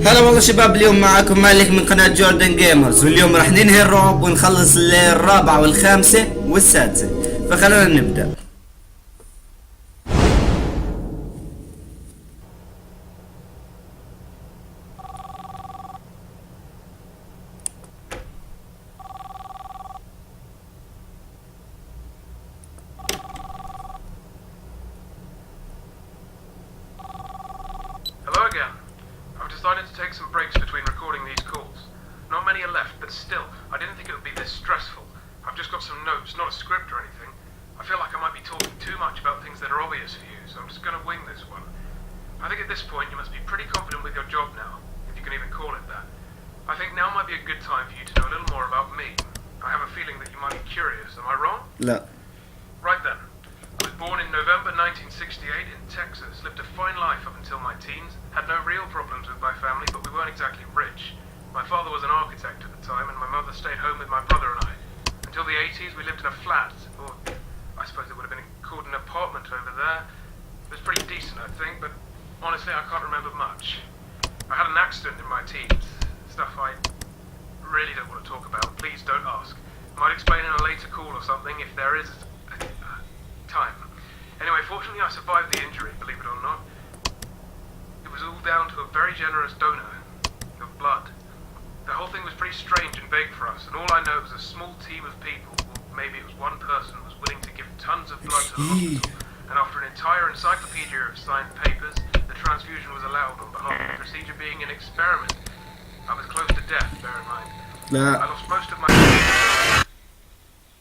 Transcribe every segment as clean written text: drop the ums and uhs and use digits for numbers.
هلا والله شباب، اليوم معاكم مالك من قناة جوردن جيمرز، واليوم راح ننهي الرعب ونخلص الرابعة والخامسة والسادسة، فخلونا نبدأ. Hello again. I've decided to take some breaks between recording these calls. Not many are left, but still, I didn't think it would be this stressful. I've just got some notes, not a script or anything. I feel like I might be talking too much about things that are obvious for you, so I'm just going to wing this one. I think at this point you must be pretty confident with your job now, if you can even call it that. I think now might be a good time for you to know a little more about me. I have a feeling that you might be curious. Am I wrong? لا. Right then. I was born in November 1968 in Texas, lived a fine life up until my teens, had no real problems with my family, but we weren't exactly rich. My father was an architect at the time, and my mother stayed home with my brother and I. Until the 80s, we lived in a flat, or I suppose it would have been called an apartment over there. It was pretty decent, I think, but honestly, I can't remember much. I had an accident in my teens, stuff I really don't want to talk about. Please don't ask. Might explain in a later call or something if there is time. Anyway, fortunately I survived the injury, believe it or not. It was all down to a very generous donor of blood. The whole thing was pretty strange and vague for us, and all I know was a small team of people, or maybe it was one person, was willing to give tons of blood to the hospital, and after an entire encyclopedia of signed papers, the transfusion was allowed on behalf of the procedure being an experiment. I was close to death, bear in mind. I lost most of my...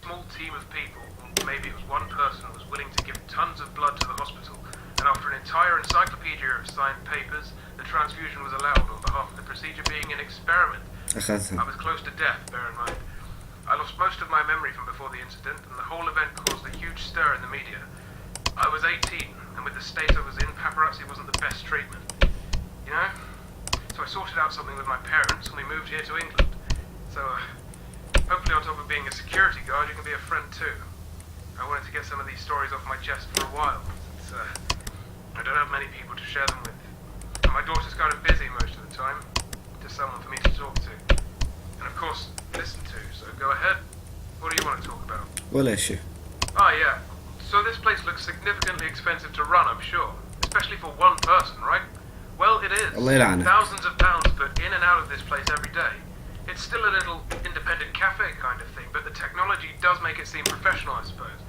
small team of people, or maybe it was one person, was willing to give tons of blood to the hospital, and after an entire encyclopedia of signed papers, the transfusion was allowed on behalf of the procedure being an experiment. I was close to death, bear in mind. I lost most of my memory from before the incident, and the whole event caused a huge stir in the media. I was 18, and with the state I was in, paparazzi wasn't the best treatment. You know? So I sorted out something with my parents, and we moved here to England. So, hopefully on top of being a security guard, you can be a friend too. I wanted to get some of these stories off my chest for a while, since I don't have many people to share them with. And my daughter's kind of busy most of the time. Just someone for me to talk to. And of course, listen to, so go ahead. What do you want to talk about? ولا شيء. Ah, yeah. So this place looks significantly expensive to run, I'm sure. Especially for one person, right? Well, it is. الله يلعنك. Thousands of pounds put in and out of this place every day. It's still a little independent cafe kind of thing, but the technology does make it seem professional, I suppose.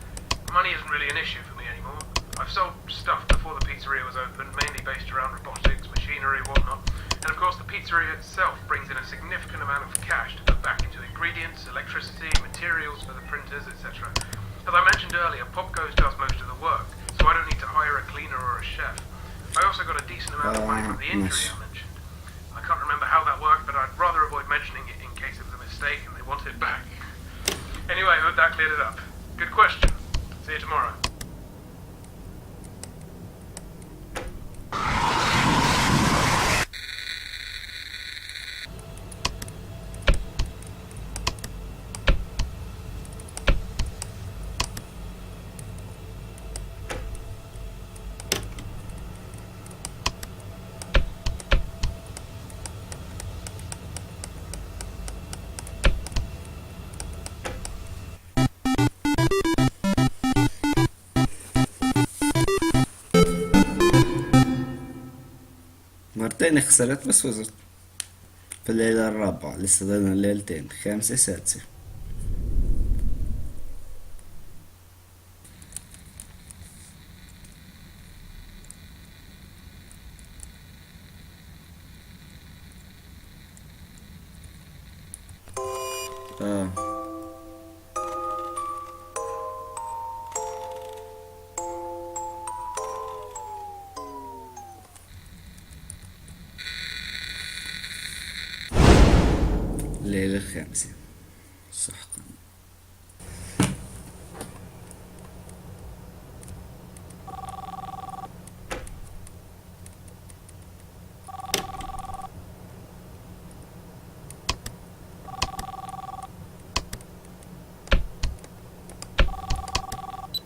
Money isn't really an issue for me anymore. I've sold stuff before the pizzeria was open, mainly based around robotics, machinery, whatnot. And of course the pizzeria itself brings in a significant amount of cash to put back into ingredients, electricity, materials for the printers, etc. As I mentioned earlier, popgoes does most of the work, so I don't need to hire a cleaner or a chef. I also got a decent amount of money from the injury I mentioned. I can't remember how that worked, but I'd rather avoid mentioning it in case it was a mistake and they want it back. Anyway, I hope that cleared it up. Good question. See you tomorrow. مرتين خسرت بس فزت في الليلة الرابعة. لسه ضلنا ليلتين، خامسة سادسة. الليلة الخامسة سحقا.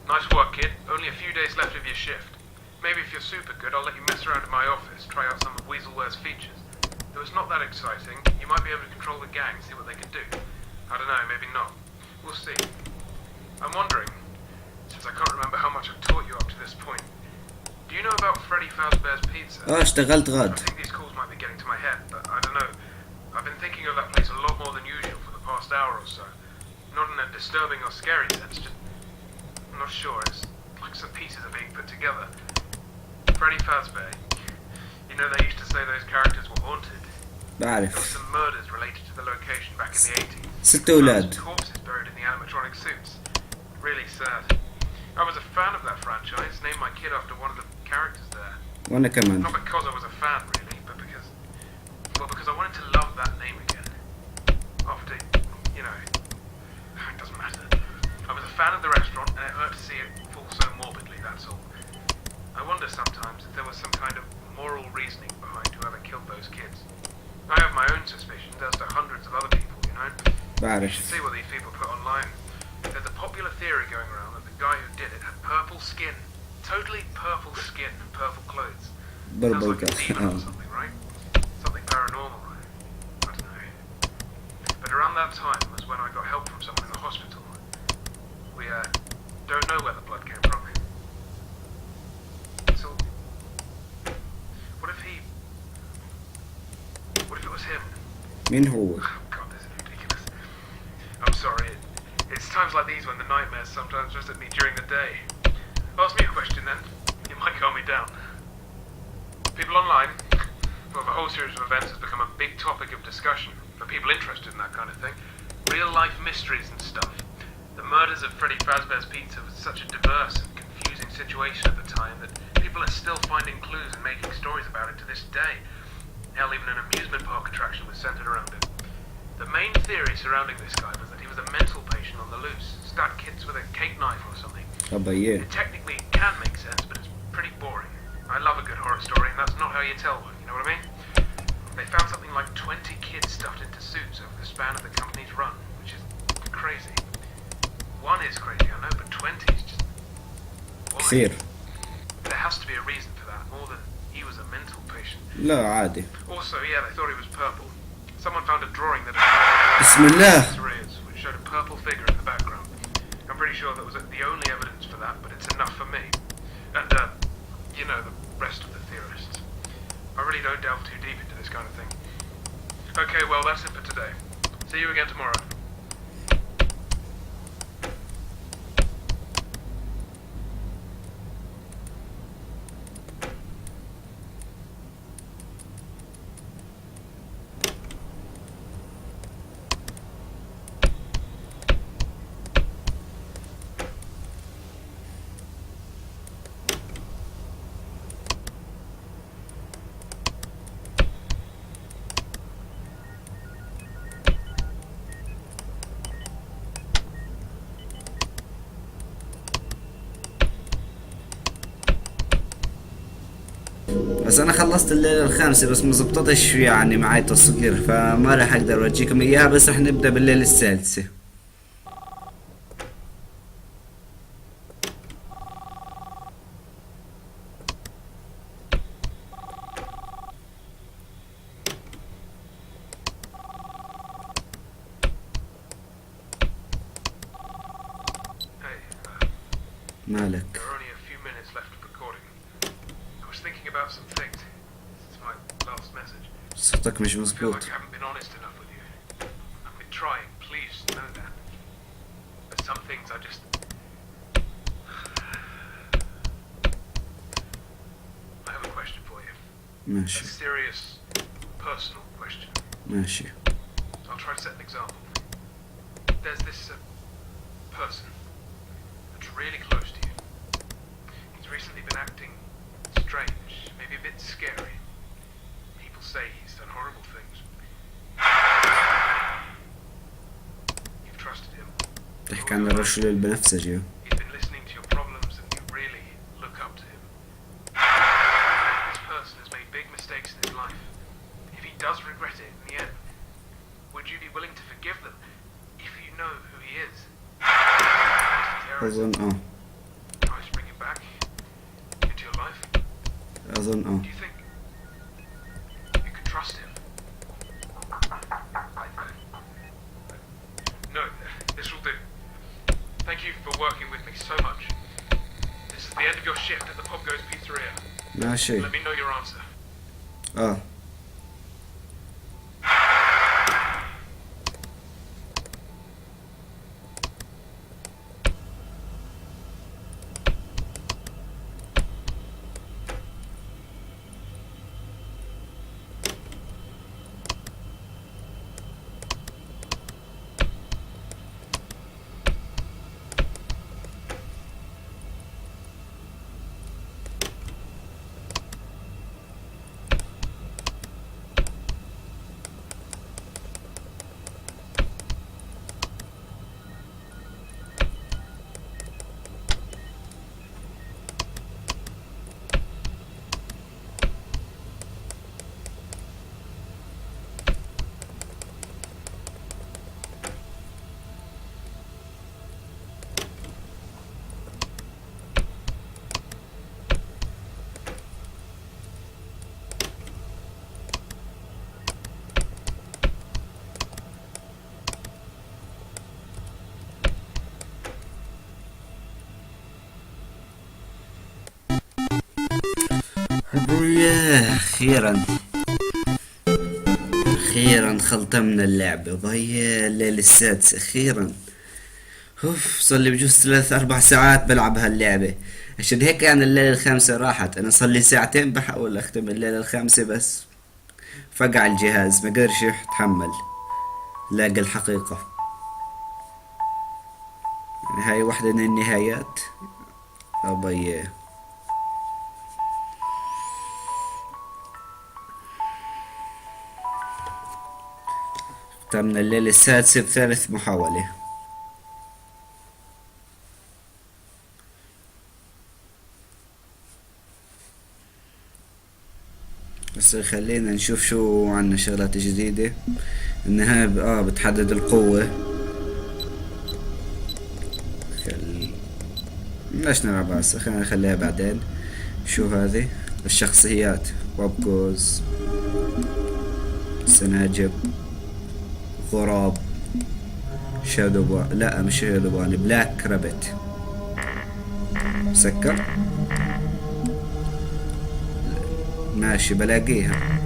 Nice work, kid. Only a few days left of your shift. Maybe if you're super good, I'll let you mess around in my office, try out some of Weaselware's features. Though it's not that exciting, you might be able to control the gang, see what they can do. I don't know, maybe not. We'll see. I'm wondering, since I can't remember how much I've taught you up to this point, do you know about Freddy Fazbear's Pizza? اشتغلت I غاد. think these calls might be getting to my head, but I don't know. I've been thinking of that place a lot more than usual for the past hour or so. Not in a disturbing or scary sense, just... I'm not sure, it's like some pieces are being put together. Freddy Fazbear. You know, they used to say those characters were haunted. There were بعرف. some murders related to the location back in the 80s. 6 أولاد. Corpses buried in the animatronic suits. Really sad. I was a fan of that franchise, named my kid after one of the characters there. وأنا كمان. Not because I was a fan, really, but because... Well, because I wanted to love that name again. After, you know... It doesn't matter. I was a fan of the restaurant, and it hurt to see it fall so morbidly, that's all. I wonder sometimes if there was some kind of moral reasoning behind whoever killed those kids. I have my own suspicions, as do hundreds of other people, you know? You بعرف. should see what these people put online. There's a popular theory going around that the guy who did it had purple skin. Totally purple skin and purple clothes. Sounds like a demon or something, right? Something paranormal, right? I don't know. But around that time was when I got help from someone in the hospital. We, don't know where the blood came from. So, what if it was him? مين هو؟ Oh God, this is ridiculous. I'm sorry. It's times like these when the nightmares sometimes visit me during the day. Ask me a question then. It might calm me down. People online, well, the whole series of events has become a big topic of discussion for people interested in that kind of thing. Real life mysteries and stuff. The murders of Freddy Fazbear's Pizza was such a diverse and confusing situation at the time that people are still finding clues and making stories about it to this day. Hell, even an amusement park attraction was centered around it. The main theory surrounding this guy was that he was a mental patient on the loose, stabbed kids with a cake knife or something. أبا إيه. It technically can make sense, but it's pretty boring. I love a good horror story, and that's not how you tell one, you know what I mean? They found something like 20 kids stuffed into suits over the span of the company's run, which is crazy. One is crazy, I know, but 20 is just boring. كثير. There has to be a reason for that, more than he was a mental patient. لا عادي. Also, yeah, they thought he was purple. Someone found a drawing that had بسم الله. which showed a purple figure in the background. I'm pretty sure that was the only evidence for that, but it's enough for me. And, you know, the rest of the theorists. I really don't delve too deep into this kind of thing. Okay, well, that's it for today. See you again tomorrow. بس انا خلصت الليلة الخامسة بس مزبطتش يعني معي تصوير فما راح اقدر اورجيكم اياها بس راح نبدأ بالليلة السادسة. Hey, مالك؟ there are only a few minutes left of recording. I was thinking about some things since my last message. صوتك مش I feel مزبوط. like I haven't been honest enough with you. I've been trying, please know that. But some things I just... I have a question for you. A ماشي serious, personal question. ماشي. I'll try to set an example. There's this person that's really close to you. He's recently been acting strange, maybe a bit scary. People say he's done horrible things. You've trusted him. تحكي عن الرجل البنفسجي. He's been listening to your problems and you really look up to him. This person has made big mistakes in his life. If he does regret it in the end, would you be willing to forgive them if you know who he is? أظن Try to bring him back into your life. أظن Do you think you could trust him? shift at the popgoes pizzeria. ماشي. Let me know your answer. اه اخيرا اخيرا ختمنا اللعبة. ضيع الليلة السادسة اخيرا. اوف صار لي بجوز 3-4 ساعات بلعب هاللعبة. عشان هيك يعني الليلة الخامسة راحت. انا صار لي ساعتين بحاول اختم الليلة الخامسة بس فقع الجهاز ما قدرش يتحمل. لاقى الحقيقة. يعني هاي واحدة من النهايات. ابي ختمنا الليلة السادسة بثالث محاولة. بس خلينا نشوف شو عنا شغلات جديدة. النهاية بتحدد القوة. ليش نلعب هسه؟ خلينا نخليها بعدين. شو هذه؟ الشخصيات popgoes، سناجب، غراب، لا مش شادوبان، بلاك رابت. سكر ماشي بلاقيها.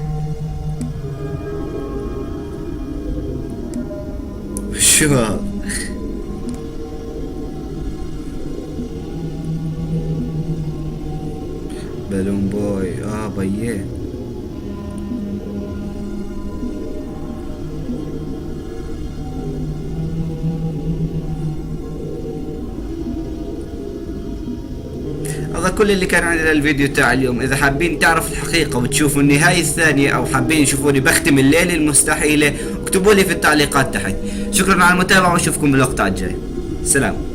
شو هذا؟ بالون بوي. بيه هذا كل اللي كان عندنا الفيديو تاع اليوم. اذا حابين تعرفوا الحقيقة وتشوفوا النهاية الثانية او حابين تشوفوني بختم الليلة المستحيلة اكتبوا لي في التعليقات تحت. شكرا على المتابعة واشوفكم بالوقت الجاي. سلام.